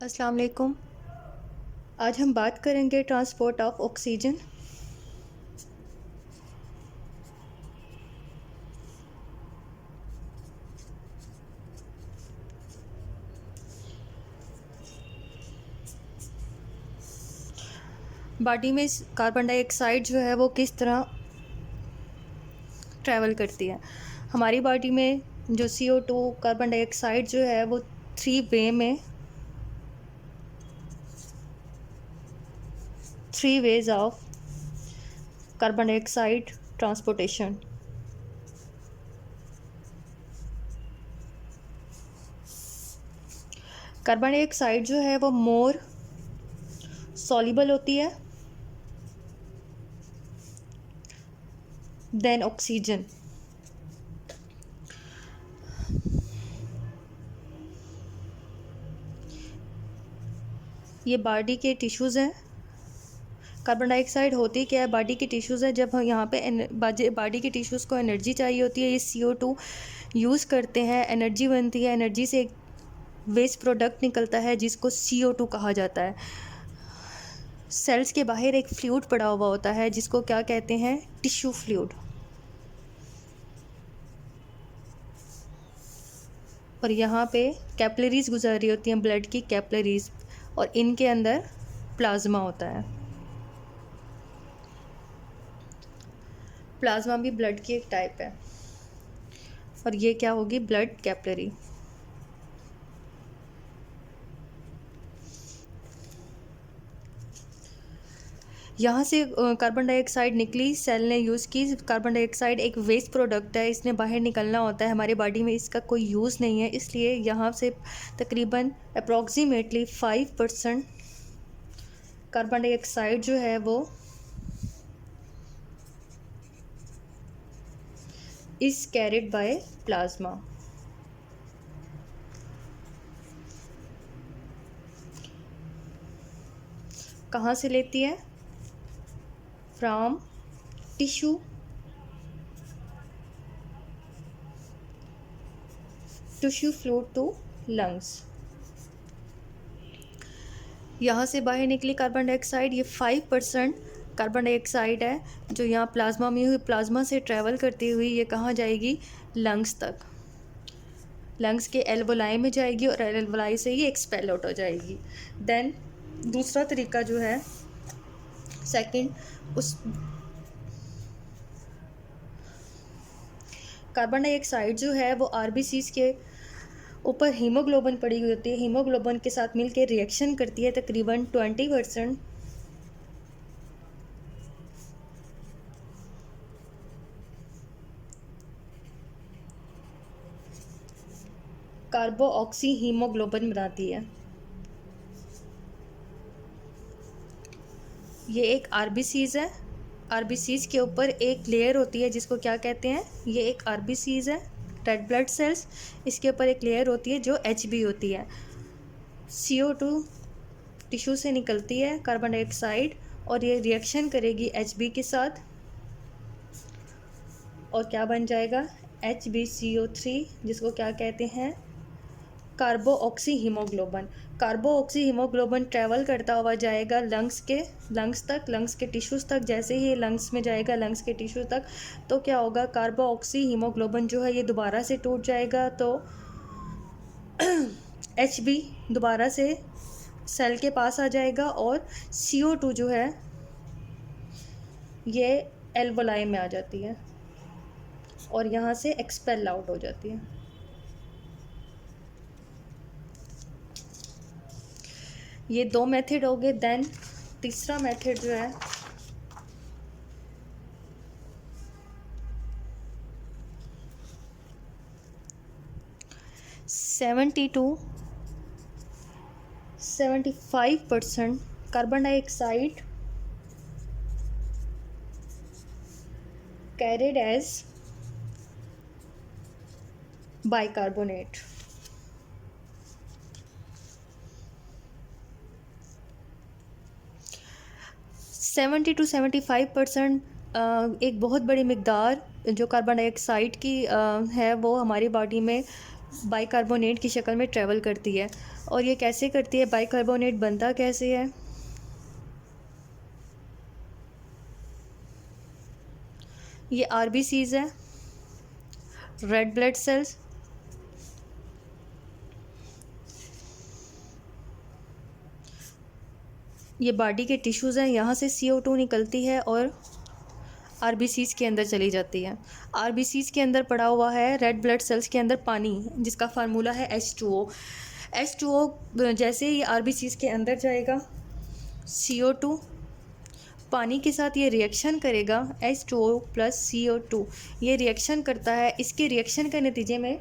अस्सलाम वालेकुम। आज हम बात करेंगे ट्रांसपोर्ट ऑफ ऑक्सीजन। बॉडी में कार्बन डाइऑक्साइड जो है वो किस तरह ट्रैवल करती है। हमारी बॉडी में जो CO2 कार्बन डाइऑक्साइड जो है वो three ways of carbon dioxide transportation. Carbon dioxide जो है वो मोर सॉल्युबल होती है देन ऑक्सीजन। ये बॉडी के टिश्यूज़ हैं। कार्बन डाइऑक्साइड होती क्या है, बॉडी के टिश्यूज़ है। जब हम यहाँ पे बॉडी के टिश्यूज़ को एनर्जी चाहिए होती है, ये CO2 यूज़ करते हैं, एनर्जी बनती है। एनर्जी से एक वेस्ट प्रोडक्ट निकलता है जिसको CO2 कहा जाता है। सेल्स के बाहर एक फ्लूइड पड़ा हुआ होता है जिसको क्या कहते हैं, टिश्यू फ्लूइड। और यहाँ पे कैपिलरीज गुजर रही होती हैं, ब्लड की कैपिलरीज, और इनके अंदर प्लाज्मा होता है। प्लाज्मा भी ब्लड की एक टाइप है। और ये क्या होगी, ब्लड कैपिलरी। यहाँ से कार्बन डाइऑक्साइड निकली, सेल ने यूज़ की। कार्बन डाइऑक्साइड एक वेस्ट प्रोडक्ट है, इसने बाहर निकलना होता है। हमारी बॉडी में इसका कोई यूज़ नहीं है, इसलिए यहाँ से तकरीबन अप्रॉक्सीमेटली 5% कार्बन डाइऑक्साइड जो है वो इज़ कैरिड बाय प्लाज्मा। कहाँ से लेती है, from tissue fluid to lungs. यहाँ से बाहर निकली कार्बन डाइऑक्साइड, ये 5% कार्बन डाइऑक्साइड है जो यहाँ प्लाज्मा में हुई, प्लाज्मा से ट्रैवल करती हुई ये कहाँ जाएगी, लंग्स तक। लंग्स के एल्वोलाई में जाएगी और एल्वोलाई से ही एक्सपेल आउट हो जाएगी। देन दूसरा तरीका जो है, सेकंड, उस कार्बन डाइऑक्साइड जो है वो RBCs के ऊपर हीमोग्लोबिन पड़ी हुई होती है, हीमोग्लोबिन के साथ मिलकर रिएक्शन करती है। तकरीबन 20% कार्बो ऑक्सी हीमोग्लोबिन बनाती है। ये एक RBCs है। RBCs के ऊपर एक लेयर होती है जिसको क्या कहते हैं, ये एक RBCs है, रेड ब्लड सेल्स। इसके ऊपर एक लेयर होती है जो HB होती है। CO2 टिश्यू से निकलती है, कार्बन डाइऑक्साइड, और ये रिएक्शन करेगी HB के साथ और क्या बन जाएगा, HbCO3, जिसको क्या कहते हैं, कार्बो oxy haemoglobin. कार्बो oxy haemoglobin travel करता हुआ जाएगा लंग्स तक, लंग्स के टिश्यूज़ तक। जैसे ही लंग्स में जाएगा, लंग्स के टिश्यू तक, तो क्या होगा, कार्बो ऑक्सी हीमोग्लोबिन जो है ये दोबारा से टूट जाएगा, तो HB दोबारा से सेल के पास आ जाएगा और CO2 जो है ये एल्वोलाई में आ जाती है और यहाँ से एक्सपेल आउट हो जाती है। ये दो मेथड हो गए। देन तीसरा मेथड जो है, seventy two 75% carbon dioxide carried as bicarbonate। Seventy two 75% एक बहुत बड़ी मकदार जो कार्बन डाइऑक्साइड की है वो हमारी बॉडी में बाइकार्बोनेट की शक्ल में ट्रेवल करती है। और ये कैसे करती है, बाइकार्बोनेट बनता कैसे है? ये आरबीसीज है, रेड ब्लड सेल्स, ये बॉडी के टिश्यूज़ हैं, यहाँ से CO2 निकलती है और आरबीसीज के अंदर चली जाती है। आरबीसीज के अंदर पड़ा हुआ है रेड ब्लड सेल्स के अंदर पानी, जिसका फार्मूला है H2O। H2O जैसे ही आरबीसीज के अंदर जाएगा, CO2 पानी के साथ ये रिएक्शन करेगा, H2O प्लस CO2 ये रिएक्शन करता है। इसके रिएक्शन के नतीजे में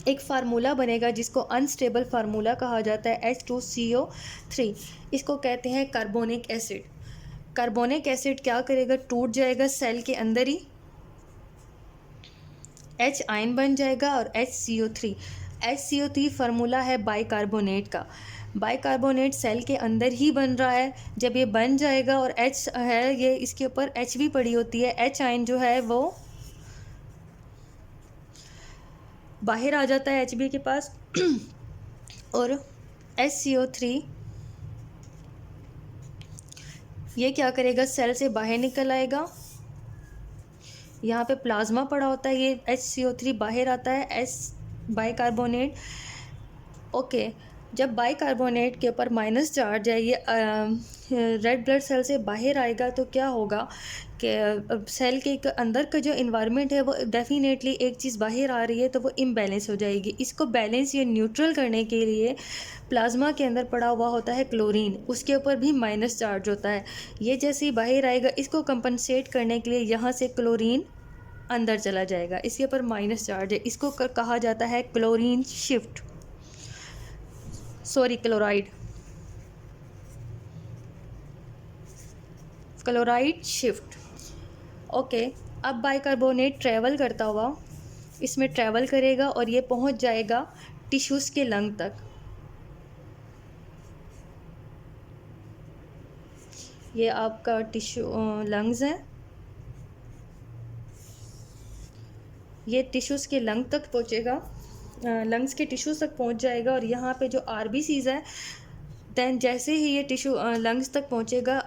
एक फार्मूला बनेगा जिसको अनस्टेबल फार्मूला कहा जाता है, H2CO3। इसको कहते हैं कार्बोनिक एसिड। कार्बोनिक एसिड क्या करेगा, टूट जाएगा सेल के अंदर ही, H आयन बन जाएगा और HCO3। HCO3 फार्मूला है बाइकार्बोनेट का। बाइकार्बोनेट सेल के अंदर ही बन रहा है। जब ये बन जाएगा और H है, ये इसके ऊपर H भी पड़ी होती है, H आयन जो है वो बाहर आ जाता है HB के पास और HCO3 ये क्या करेगा, सेल से बाहर निकल आएगा। यहाँ पे प्लाज्मा पड़ा होता है, ये HCO3 बाहर आता है, बाइकार्बोनेट। ओके, जब बाइकार्बोनेट के ऊपर माइनस चार्ज है, ये रेड ब्लड सेल से बाहर आएगा तो क्या होगा कि सेल के अंदर का जो इन्वायरमेंट है वो डेफिनेटली एक चीज़ बाहर आ रही है तो वो इम्बैलेंस हो जाएगी। इसको बैलेंस या न्यूट्रल करने के लिए प्लाज्मा के अंदर पड़ा हुआ होता है क्लोरीन, उसके ऊपर भी माइनस चार्ज होता है। ये जैसे ही बाहर आएगा, इसको कंपनसेट करने के लिए यहाँ से क्लोरीन अंदर चला जाएगा, इसके ऊपर माइनस चार्ज है। इसको कहा जाता है chlorine shift, sorry chloride shift. Okay, अब बाइकार्बोनेट ट्रैवल करता हुआ इसमें ट्रैवल करेगा और ये पहुंच जाएगा टिश्यूज़ के लंग तक। ये आपका टिश्यू लंग्स हैं, ये टिश्यूज़ के लंग तक पहुंचेगा, लंग्स के टिश्यूज़ तक पहुंच जाएगा। और यहाँ पे जो आरबीसीज़ है, दैन जैसे ही ये टिश्यू लंग्स तक पहुंचेगा,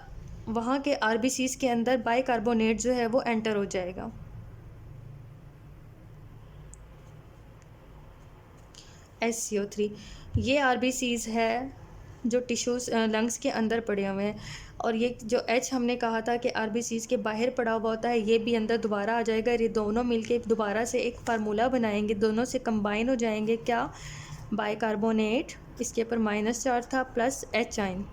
वहाँ के आरबीसीज़ के अंदर बाइकार्बोनेट जो है वो एंटर हो जाएगा। HCO3 ये आरबीसीज़ है जो टिश्यूज़ लंग्स के अंदर पड़े हुए हैं। और ये जो H हमने कहा था कि आरबीसीज़ के बाहर पड़ा हुआ होता है, ये भी अंदर दोबारा आ जाएगा। ये दोनों मिलके दोबारा से एक फार्मूला बनाएंगे, दोनों से कंबाइन हो जाएंगे। क्या, बाइकार्बोनेट, इसके ऊपर माइनस चार्ज था, प्लस H आयन।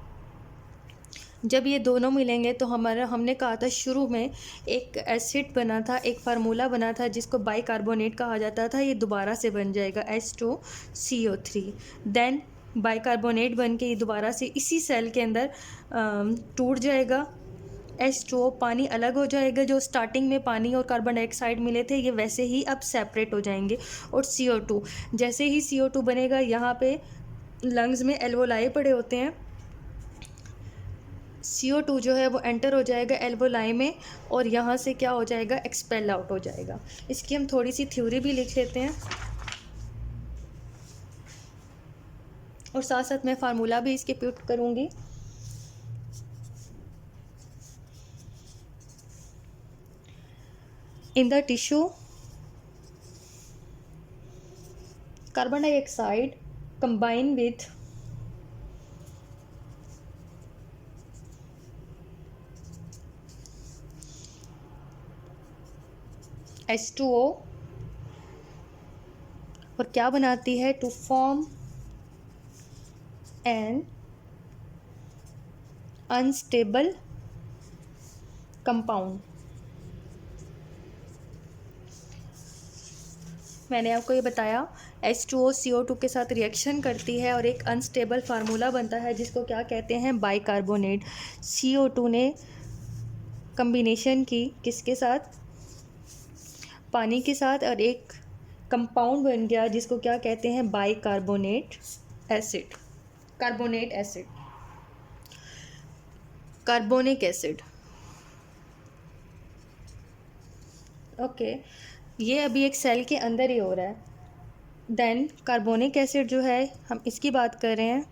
जब ये दोनों मिलेंगे तो हमने कहा था शुरू में एक एसिड बना था, एक फार्मूला बना था जिसको बाइकार्बोनेट कहा जाता था, ये दोबारा से बन जाएगा H2CO3। देन बाइकार्बोनेट बन के ये दोबारा से इसी सेल के अंदर टूट जाएगा। H2O पानी अलग हो जाएगा, जो स्टार्टिंग में पानी और कार्बन डाइऑक्साइड मिले थे ये वैसे ही अब सेपरेट हो जाएंगे। और CO2, जैसे ही CO2 बनेगा, यहाँ पे लंग्स में एल्वोलाई पड़े होते हैं, CO2 जो है वो एंटर हो जाएगा एल्वोलाई में और यहाँ से क्या हो जाएगा, एक्सपेल आउट हो जाएगा। इसकी हम थोड़ी सी थ्योरी भी लिख लेते हैं और साथ साथ मैं फार्मूला भी इसके पुट करूँगी। In the tissue, carbon dioxide combine with H2O और क्या बनाती है, to form an unstable compound. मैंने आपको ये बताया, H2O CO2 के साथ रिएक्शन करती है और एक अनस्टेबल फार्मूला बनता है जिसको क्या कहते हैं, बाइकार्बोनेट। CO2 ने कम्बिनेशन की किसके साथ, पानी के साथ, और एक कंपाउंड बन गया जिसको क्या कहते हैं, bicarbonate acid, carbonate acid, carbonic acid. Okay, ये अभी एक सेल के अंदर ही हो रहा है। देन कार्बोनिक एसिड जो है हम इसकी बात कर रहे हैं।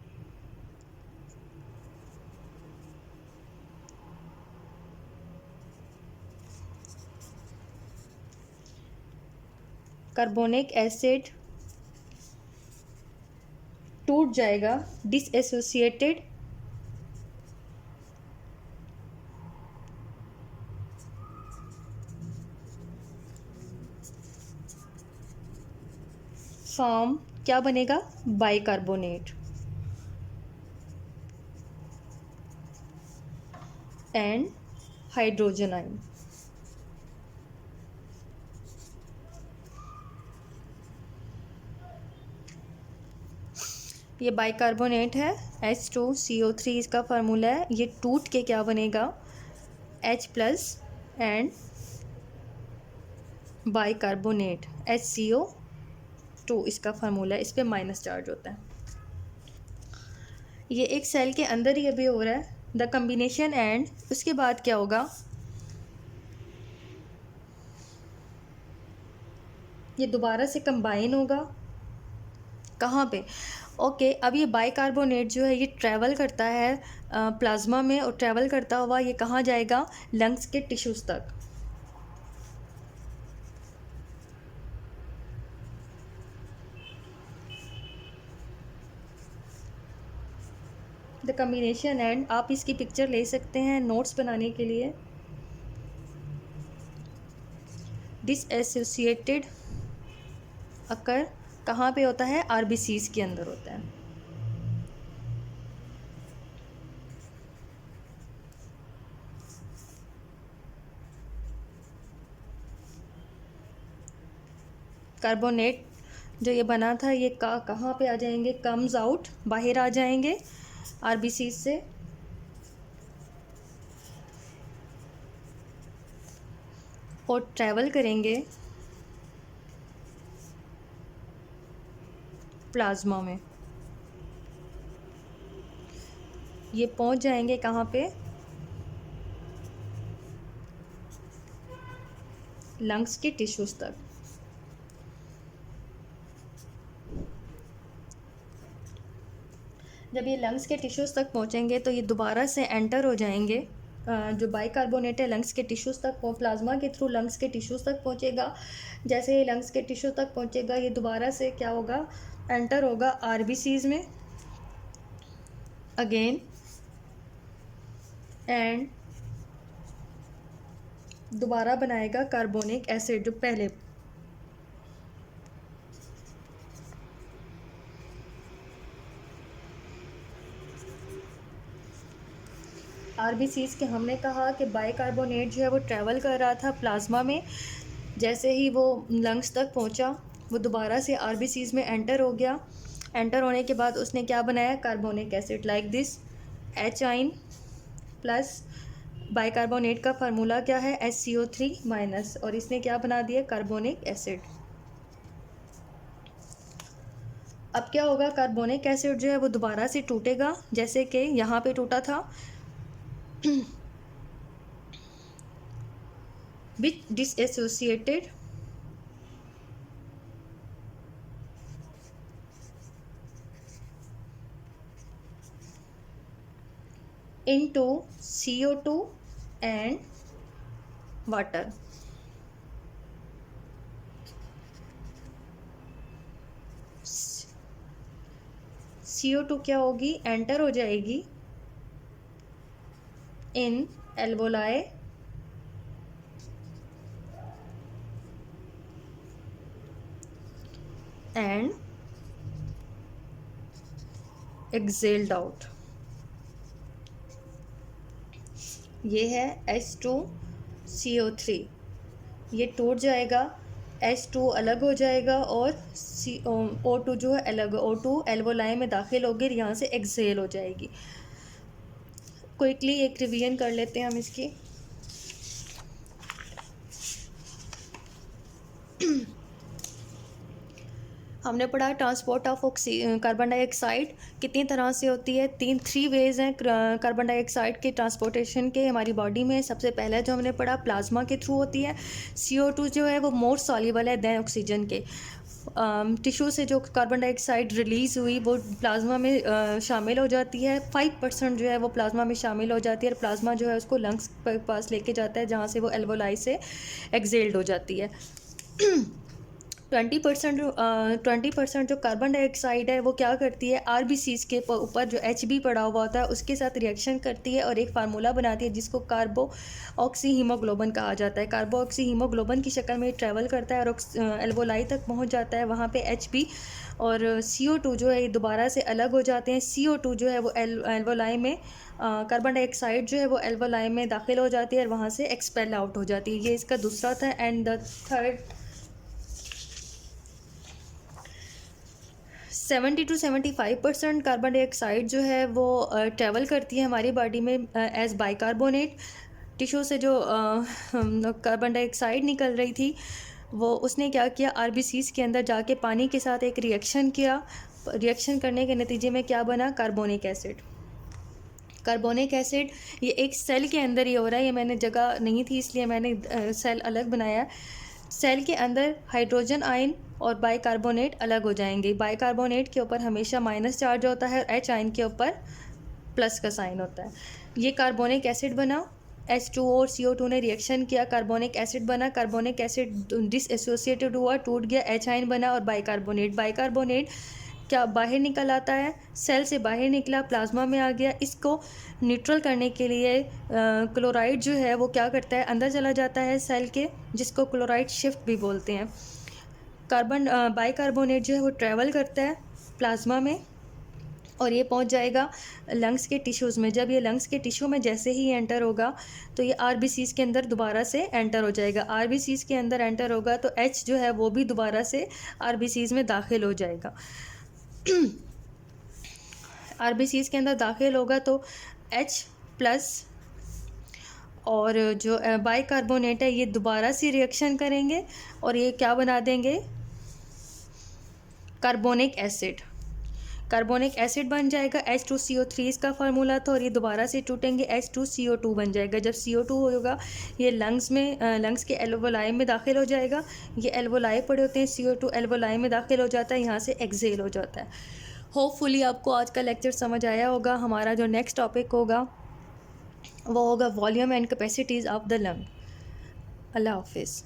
कार्बोनिक एसिड टूट जाएगा, डिसएसोसिएटेड फॉर्म क्या बनेगा, बाइकार्बोनेट एंड हाइड्रोजन आयन। ये बाइकार्बोनेट है, H2CO3 इसका फार्मूला है। ये टूट के क्या बनेगा, H+ एंड बाइकार्बोनेट HCO2 इसका फार्मूला है। इस पर माइनस चार्ज होता है। ये एक सेल के अंदर ही अभी हो रहा है द कम्बिनेशन एंड उसके बाद क्या होगा, ये दोबारा से कंबाइन होगा कहाँ पे, ओके। अब ये बाइकार्बोनेट जो है ये ट्रैवल करता है प्लाज्मा में, और ट्रैवल करता हुआ ये कहाँ जाएगा, लंग्स के टिश्यूज़ तक। द कम्बिनेशन एंड आप इसकी पिक्चर ले सकते हैं नोट्स बनाने के लिए। डिसएसोसिएटेड अकर कहाँ पे होता है, आरबीसीज के अंदर होता है। कार्बोनेट जो ये बना था ये कहाँ पे आ जाएंगे, कम्स आउट, बाहर आ जाएंगे आरबीसीज से। और ट्रैवल करेंगे प्लाज्मा में। ये पहुंच जाएंगे कहाँ पे, लंग्स के टिश्यूज़ तक। जब ये लंग्स के टिश्यूज़ तक पहुँचेंगे तो ये दोबारा से एंटर हो जाएंगे। जो बाइकार्बोनेट है लंग्स के टिश्यूज़ तक प्लाज्मा के थ्रू लंग्स के टिश्यूज़ तक पहुँचेगा। जैसे ये लंग्स के टिश्यू तक पहुँचेगा ये दोबारा से क्या होगा, एंटर होगा आरबीसीज में अगेन, एंड दोबारा बनाएगा कार्बोनिक एसिड जो पहले। आरबीसीज के हमने कहा कि बाइकार्बोनेट जो है वो ट्रैवल कर रहा था प्लाज्मा में। जैसे ही वो लंग्स तक पहुंचा वो दोबारा से आरबीसीज में एंटर हो गया। एंटर होने के बाद उसने क्या बनाया, carbonic acid, like this H आइन प्लस बाइकार्बोनेट का फार्मूला क्या है, HCO3 माइनस, और इसने क्या बना दिया, कार्बोनिक एसिड। अब क्या होगा, कार्बोनिक एसिड जो है वो दोबारा से टूटेगा जैसे कि यहाँ पे टूटा था, विच डिसएसोसिएटेड into CO2 and water। CO2 क्या होगी, एंटर हो जाएगी इन एल्वोलाई एंड एक्सेल्ड आउट। ये है H2CO3, ये टूट जाएगा, H2 अलग हो जाएगा और O2 जो है अलग, O2 एल्वोलाई में दाखिल होगी, यहाँ से एक्सेल हो जाएगी। क्विकली एक रिवीजन कर लेते हैं हम इसकी। हमने पढ़ा ट्रांसपोर्ट ऑफ कार्बन डाइऑक्साइड कितनी तरह से होती है। थ्री वेज हैं कार्बन डाइऑक्साइड के ट्रांसपोर्टेशन के हमारी बॉडी में। सबसे पहले जो हमने पढ़ा प्लाज्मा के थ्रू होती है। CO2 जो है वो मोर सॉल्युबल है देन ऑक्सीजन के। टिश्यू से जो कार्बन डाइऑक्साइड रिलीज़ हुई वो प्लाज्मा में शामिल हो जाती है। 5% जो है वो प्लाज्मा में शामिल हो जाती है और प्लाज्मा जो है उसको लंग्स के पास लेके जाता है जहाँ से वो एल्वोलाई से एक्सेल्ड हो जाती है। 20% जो कार्बन डाइऑक्साइड है वो क्या करती है, RBCs के ऊपर जो HB पड़ा हुआ होता है उसके साथ रिएक्शन करती है और एक फार्मूला बनाती है जिसको कार्बो ऑक्सी हीमोग्लोबिन कहा जाता है। कार्बो ऑक्सी हीमोग्लोबिन की शक्ल में ट्रैवल करता है और एल्वोलाई तक पहुंच जाता है। वहाँ पे HB और CO2 जो है ये दोबारा से अलग हो जाते हैं। CO2 जो है वो एल्वोलाई में कार्बन डाइऑक्साइड जो है वो एल्वोलाई में दाखिल हो जाती है और वहाँ से एक्सपेल आउट हो जाती है। ये इसका दूसरा था। And the third 70 to 75% carbon dioxide जो है वो ट्रैवल करती है हमारी बॉडी में एज बाइकार्बोनेट। टिश्यू से जो कार्बन डाइऑक्साइड निकल रही थी वो उसने क्या किया, RBCs के अंदर जाके पानी के साथ एक रिएक्शन किया। रिएक्शन करने के नतीजे में क्या बना, कार्बोनिक एसिड। कार्बोनिक एसिड ये एक सेल के अंदर ही हो रहा है। ये मैंने जगह नहीं थी इसलिए मैंने सेल अलग बनाया। सेल के अंदर हाइड्रोजन आयन और बाइकार्बोनेट अलग हो जाएंगे। बाइकार्बोनेट के ऊपर हमेशा माइनस चार्ज होता है और H आयन के ऊपर प्लस का साइन होता है। ये कार्बोनिक एसिड बना। H2O और CO2 ने रिएक्शन किया, कार्बोनिक एसिड बना। कार्बोनिक एसिड डिसएसोसिएटेड हुआ, टूट गया, H आयन बना और बाइकार्बोनेट क्या बाहर निकल आता है, सेल से बाहर निकला, प्लाज्मा में आ गया। इसको न्यूट्रल करने के लिए क्लोराइड जो है वो क्या करता है, अंदर चला जाता है सेल के, जिसको क्लोराइड शिफ्ट भी बोलते हैं। बाइकार्बोनेट जो है वो ट्रैवल करता है प्लाज्मा में और ये पहुंच जाएगा लंग्स के टिश्यूज़ में। जब ये लंग्स के टिश्यू में जैसे ही एंटर होगा तो ये RBCs के अंदर दोबारा से एंटर हो जाएगा। RBCs के अंदर एंटर होगा तो H जो है वो भी दोबारा से RBCs में दाखिल हो जाएगा। RBCs के अंदर दाखिल होगा तो H प्लस और जो बाइकार्बोनेट है ये दोबारा से रिएक्शन करेंगे और ये क्या बना देंगे, कार्बोनिक एसिड। कार्बोनिक एसिड बन जाएगा। H2CO3 इसका फार्मूला था और ये दोबारा से टूटेंगे, H2CO2 बन जाएगा। जब CO2 होगा ये लंग्स के एल्वोलाई में दाखिल हो जाएगा। ये एल्वोलाई पड़े होते हैं, CO2 एल्वोलाई में दाखिल हो जाता है, यहाँ से एक्सेल हो जाता है। होपफुली आपको आज का लेक्चर समझ आया होगा। हमारा जो नेक्स्ट टॉपिक होगा वो होगा volume and capacities of the lung. अल्लाह हाफिज़।